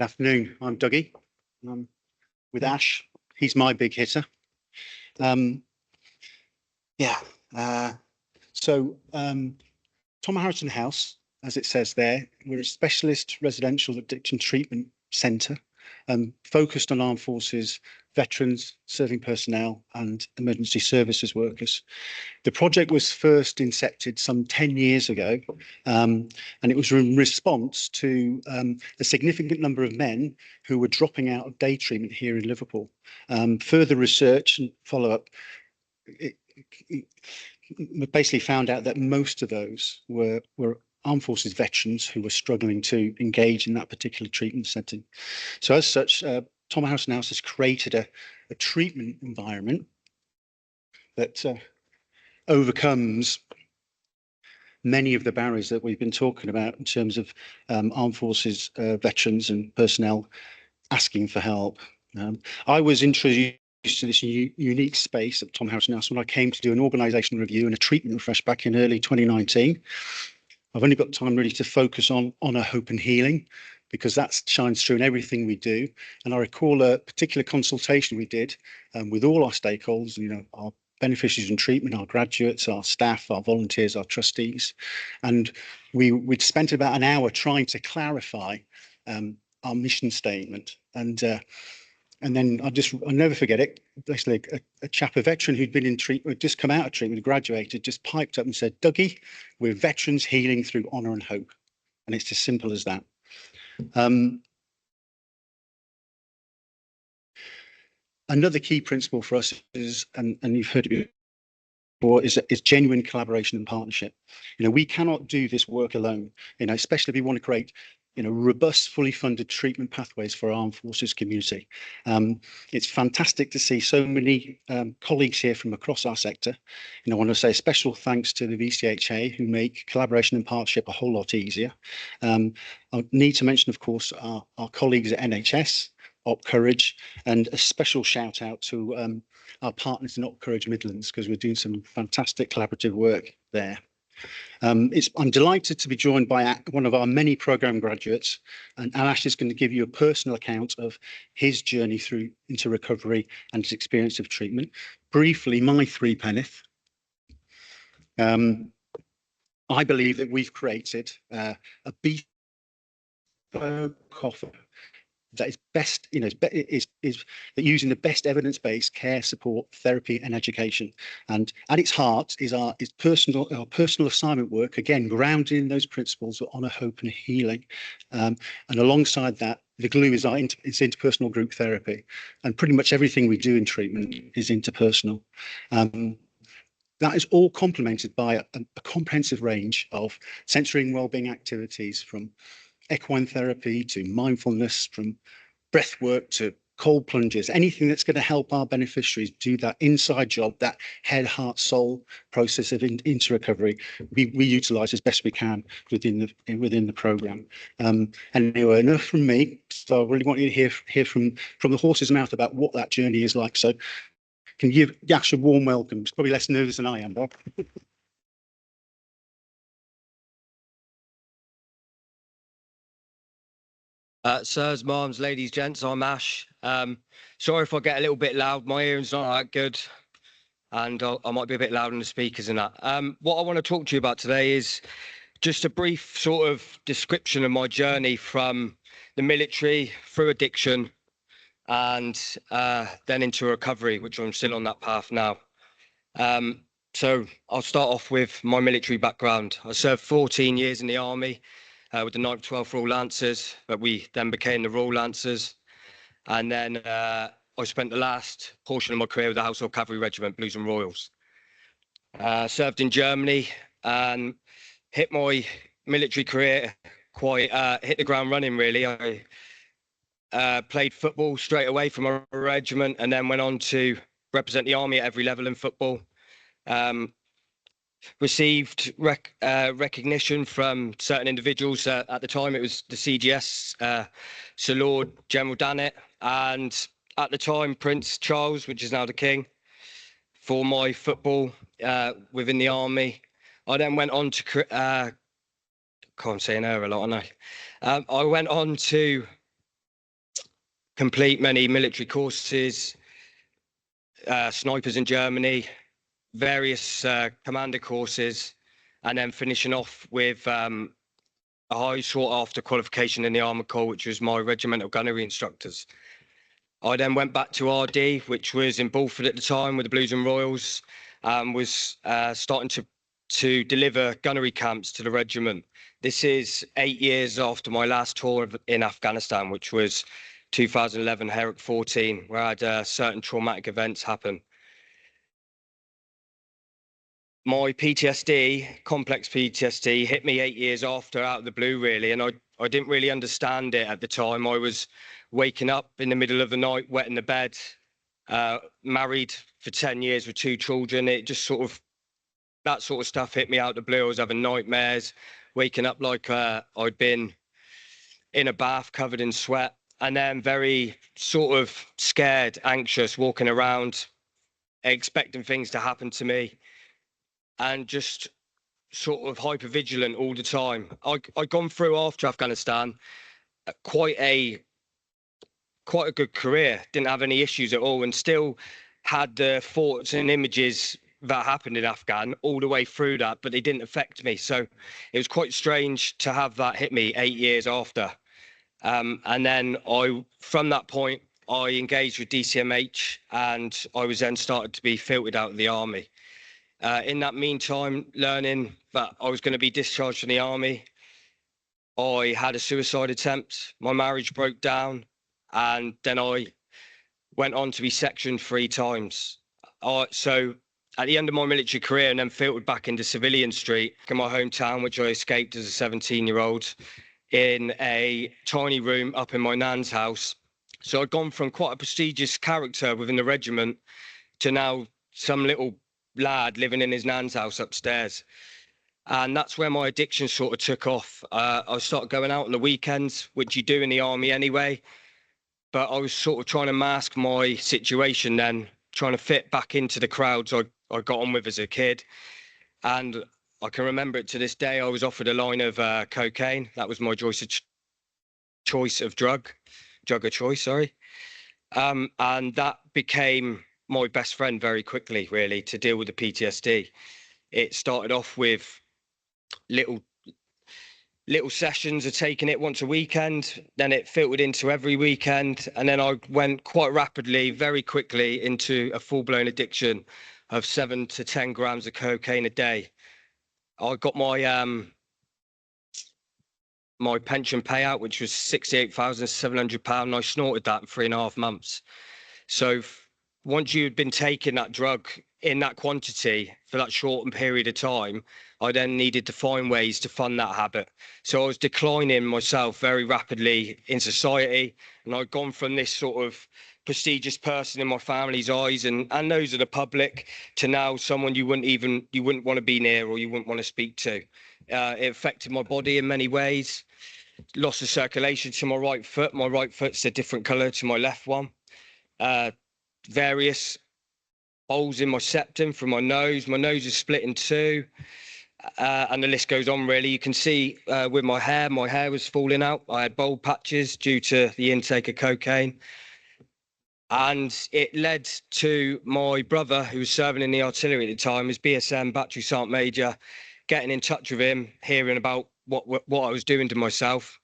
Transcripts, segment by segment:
Afternoon. I'm Dougie. I'm with Ash. He's my big hitter. Um, yeah. Tom Harrison House, as it says there, we're a specialist residential addiction treatment centre, focused on armed forces, veterans, serving personnel, and emergency services workers. The project was first incepted some 10 years ago, and it was in response to a significant number of men who were dropping out of day treatment here in Liverpool. Further research and follow-up basically found out that most of those were armed forces veterans who were struggling to engage in that particular treatment setting. So as such, Tom Harrison House has created a treatment environment that overcomes many of the barriers that we've been talking about in terms of armed forces veterans and personnel asking for help. I was introduced to this unique space at Tom Harrison House when I came to do an organisational review and a treatment refresh back in early 2019. I've only got time really to focus on honour, hope and healing, because that shines through in everything we do. And I recall a particular consultation we did with all our stakeholders, our beneficiaries in treatment, our graduates, our staff, our volunteers, our trustees. And we'd spent about an hour trying to clarify our mission statement. And then I'll never forget it. Basically, a chap, a veteran who'd been in treatment, just come out of treatment, graduated, just piped up and said, "Dougie, we're veterans healing through honour and hope." And it's as simple as that. Another key principle for us is, and you've heard it before, is genuine collaboration and partnership. We cannot do this work alone. Especially if we want to create robust, fully funded treatment pathways for our armed forces community. It's fantastic to see so many colleagues here from across our sector. I want to say a special thanks to the VCHA, who make collaboration and partnership a whole lot easier. I need to mention, of course, our colleagues at NHS, Op Courage, and a special shout out to our partners in Op Courage Midlands, because we're doing some fantastic collaborative work there. I'm delighted to be joined by one of our many programme graduates, and Ash is going to give you a personal account of his journey into recovery and his experience of treatment. Briefly, my three penneth. I believe that we've created a bespoke offer that is best, is that using the best evidence-based care, support, therapy, and education. And at its heart is our personal assignment work, again grounded in those principles of honour, hope, and healing. And alongside that, the glue is interpersonal group therapy, and pretty much everything we do in treatment is interpersonal. That is all complemented by a comprehensive range of sensory and wellbeing activities, from equine therapy to mindfulness, from breath work to cold plunges, anything that's going to help our beneficiaries do that inside job, that head, heart, soul process of into recovery. We utilise as best we can within the programme. And anyway, enough from me. So I really want you to hear from the horse's mouth about what that journey is like. So can you give Yash a warm welcome? He's probably less nervous than I am, Bob. Sirs, moms, ladies, gents, I'm Ash. Sorry if I get a little bit loud. My hearing's not that good, and I might be a bit loud in the speakers and that. What I want to talk to you about today is just a brief sort of description of my journey from the military through addiction and then into recovery, which I'm still on that path now. So I'll start off with my military background. I served 14 years in the army. With the 9th 12th Royal Lancers, but we then became the Royal Lancers. And then I spent the last portion of my career with the Household Cavalry Regiment, Blues and Royals. Served in Germany and hit my military career hit the ground running, really. I played football straight away from a regiment and then went on to represent the army at every level in football. Received recognition from certain individuals. At the time, it was the CGS, Sir Lord General Dannet, and at the time, Prince Charles, which is now the King, for my football within the army. I then went on to, can't say an error a lot, I know. I went on to complete many military courses, snipers in Germany, various commander courses, and then finishing off with a high sought-after qualification in the Armoured Corps, which was my regimental gunnery instructors. I then went back to RD, which was in Bulford at the time with the Blues and Royals, and was starting to deliver gunnery camps to the regiment. This is 8 years after my last tour in Afghanistan, which was 2011 Herrick 14, where I had certain traumatic events happen. My PTSD, complex PTSD, hit me 8 years after, out of the blue, really, and I didn't really understand it at the time. I was waking up in the middle of the night, wet in the bed, married for 10 years with 2 children. It just that sort of stuff hit me out of the blue. I was having nightmares, waking up like I'd been in a bath covered in sweat, and then very sort of scared, anxious, walking around, expecting things to happen to me, and just sort of hyper vigilant all the time. I'd gone through after Afghanistan quite a good career, didn't have any issues at all, and still had the thoughts and images that happened in Afghan all the way through that, but they didn't affect me. So it was quite strange to have that hit me 8 years after. And then from that point, I engaged with DCMH, and I was then started to be filtered out of the army. In that meantime, learning that I was going to be discharged from the army, I had a suicide attempt. My marriage broke down, and then I went on to be sectioned 3 times. So at the end of my military career, and then filtered back into civilian street in my hometown, which I escaped as a 17-year-old, in a tiny room up in my nan's house. So I'd gone from quite a prestigious character within the regiment to now some little lad living in his nan's house upstairs. And that's where my addiction sort of took off. I started going out on the weekends, which you do in the army anyway, but I was sort of trying to mask my situation then, trying to fit back into the crowds I got on with as a kid. And I can remember it to this day. I was offered a line of cocaine. That was my choice of drug of choice, sorry. And that became my best friend very quickly, really, to deal with the PTSD. It started off with little sessions of taking it once a weekend, then it filtered into every weekend, and then I went quite rapidly, very quickly, into a full-blown addiction of 7 to 10 grams of cocaine a day. I got my my pension payout, which was £68,700, and I snorted that in 3.5 months. So once you'd been taking that drug in that quantity for that short period of time, I then needed to find ways to fund that habit. So I was declining myself very rapidly in society, and I'd gone from this sort of prestigious person in my family's eyes and those of the public to now someone you wouldn't want to be near, or you wouldn't want to speak to. It affected my body in many ways. Loss of circulation to my right foot. My right foot's a different colour to my left one. Various holes in my septum from my nose. My nose is split in 2. And the list goes on, really. You can see with my hair was falling out. I had bald patches due to the intake of cocaine. And it led to my brother, who was serving in the artillery at the time, his BSM, Battery Sergeant Major, getting in touch with him, hearing about what I was doing to myself.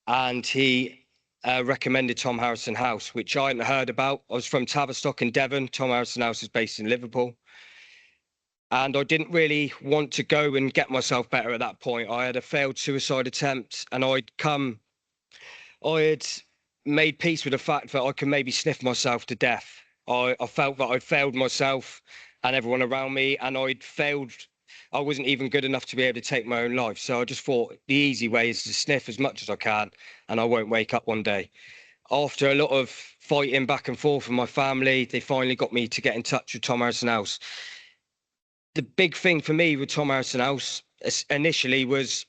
And he recommended Tom Harrison House, which I hadn't heard about. I was from Tavistock in Devon. Tom Harrison House is based in Liverpool. And I didn't really want to go and get myself better at that point. I had a failed suicide attempt, and I had made peace with the fact that I could maybe sniff myself to death. I felt that I'd failed myself and everyone around me, and I wasn't even good enough to be able to take my own life. So I just thought the easy way is to sniff as much as I can, and I won't wake up one day. After a lot of fighting back and forth with my family, they finally got me to get in touch with Tom Harrison House. The big thing for me with Tom Harrison House initially was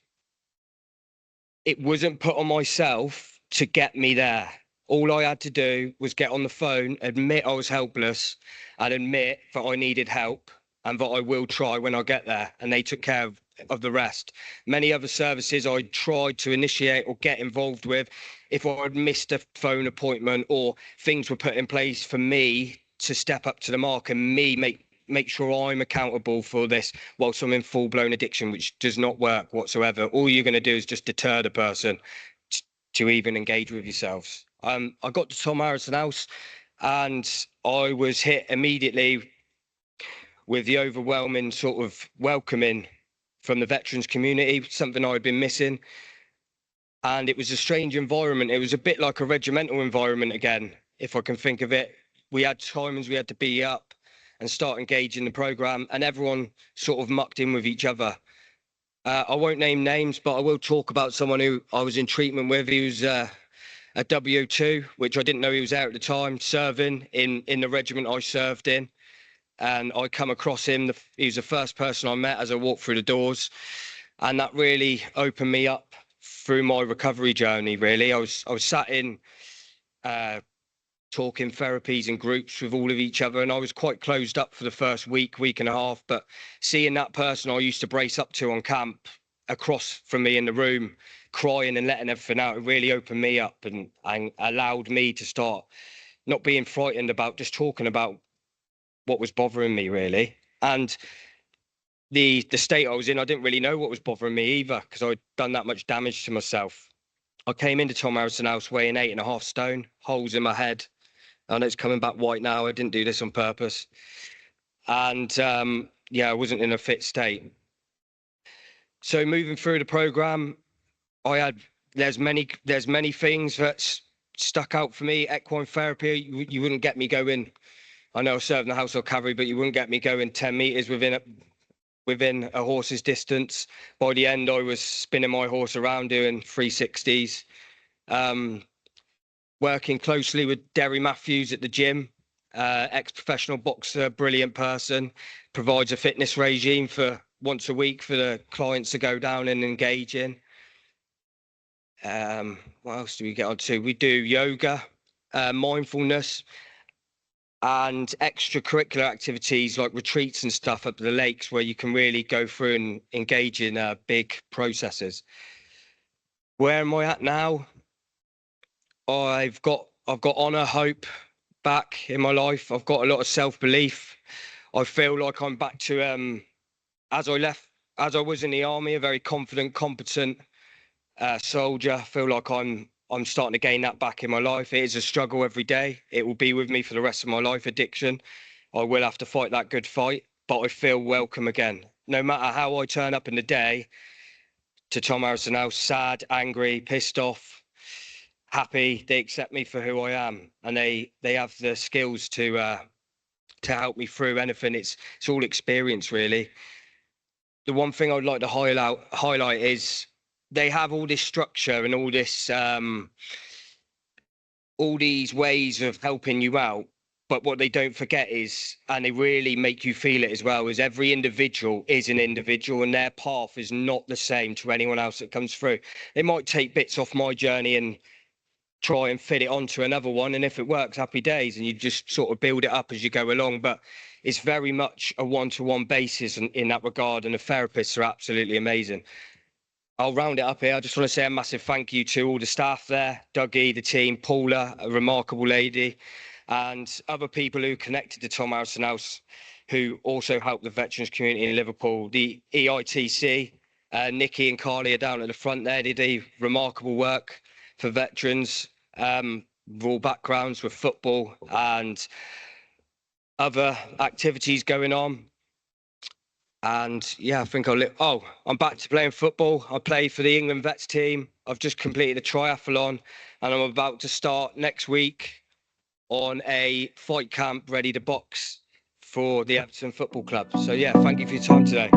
it wasn't put on myself to get me there. All I had to do was get on the phone, admit I was helpless, and admit that I needed help and that I will try when I get there. And they took care of of the rest. Many other services I tried to initiate or get involved with, if I had missed a phone appointment or things were put in place for me to step up to the mark and me make sure I'm accountable for this whilst I'm in full-blown addiction, which does not work whatsoever. All you're going to do is just deter the person to even engage with yourselves. I got to Tom Harrison House and I was hit immediately with the overwhelming sort of welcoming from the veterans community, something I'd been missing. And it was a strange environment. It was a bit like a regimental environment again, if I can think of it. We had times we had to be up and start engaging the programme, and everyone sort of mucked in with each other. I won't name names, but I will talk about someone who I was in treatment with. He was a W2, which I didn't know he was there at the time, serving in the regiment I served in. And I come across him. He was the first person I met as I walked through the doors. And that really opened me up through my recovery journey, really. I was sat in talking therapies and groups with all of each other, and I was quite closed up for the first week and a half. But seeing that person I used to brace up to on camp across from me in the room, crying and letting everything out, it really opened me up and allowed me to start not being frightened about just talking about what was bothering me, really. And the state I was in, I didn't really know what was bothering me either, because I'd done that much damage to myself. I came into Tom Harrison House weighing 8.5 stone, holes in my head. I know it's coming back white now. I didn't do this on purpose. And yeah, I wasn't in a fit state. So moving through the programme, there's many things that stuck out for me. Equine therapy, you wouldn't get me going. I know I served in the household cavalry, but you wouldn't get me going 10 metres within a horse's distance. By the end, I was spinning my horse around doing 360s. Working closely with Derry Matthews at the gym, ex-professional boxer, brilliant person, provides a fitness regime for once a week for the clients to go down and engage in. What else do we get on to? We do yoga, mindfulness, and extracurricular activities like retreats and stuff up the lakes where you can really go through and engage in big processes. Where am I at now? I've got honour, hope back in my life. I've got a lot of self-belief. I feel like I'm back to as I was in the army, a very confident, competent soldier. I feel like I'm starting to gain that back in my life. It is a struggle every day. It will be with me for the rest of my life, addiction. I will have to fight that good fight, but I feel welcome again. No matter how I turn up in the day to Tom Harrison House, sad, angry, pissed off, happy, they accept me for who I am, and they have the skills to help me through anything. It's all experience, really. The one thing I'd like to highlight is they have all this structure and all these ways of helping you out, but what they don't forget is, and they really make you feel it as well, is every individual is an individual and their path is not the same to anyone else that comes through. They might take bits off my journey and try and fit it onto another one, and if it works, happy days, and you just sort of build it up as you go along. But it's very much a one-to-one basis in that regard, and the therapists are absolutely amazing. I'll round it up here. I just want to say a massive thank you to all the staff there, Dougie, the team, Paula, a remarkable lady, and other people who connected to Tom Harrison House, who also helped the veterans community in Liverpool. The EITC, Nikki and Carly are down at the front there. They did remarkable work for veterans, all backgrounds with football and other activities going on. And yeah, I think I'm back to playing football. I play for the England Vets team. I've just completed a triathlon and I'm about to start next week on a fight camp ready to box for the Everton Football Club. So yeah, thank you for your time today.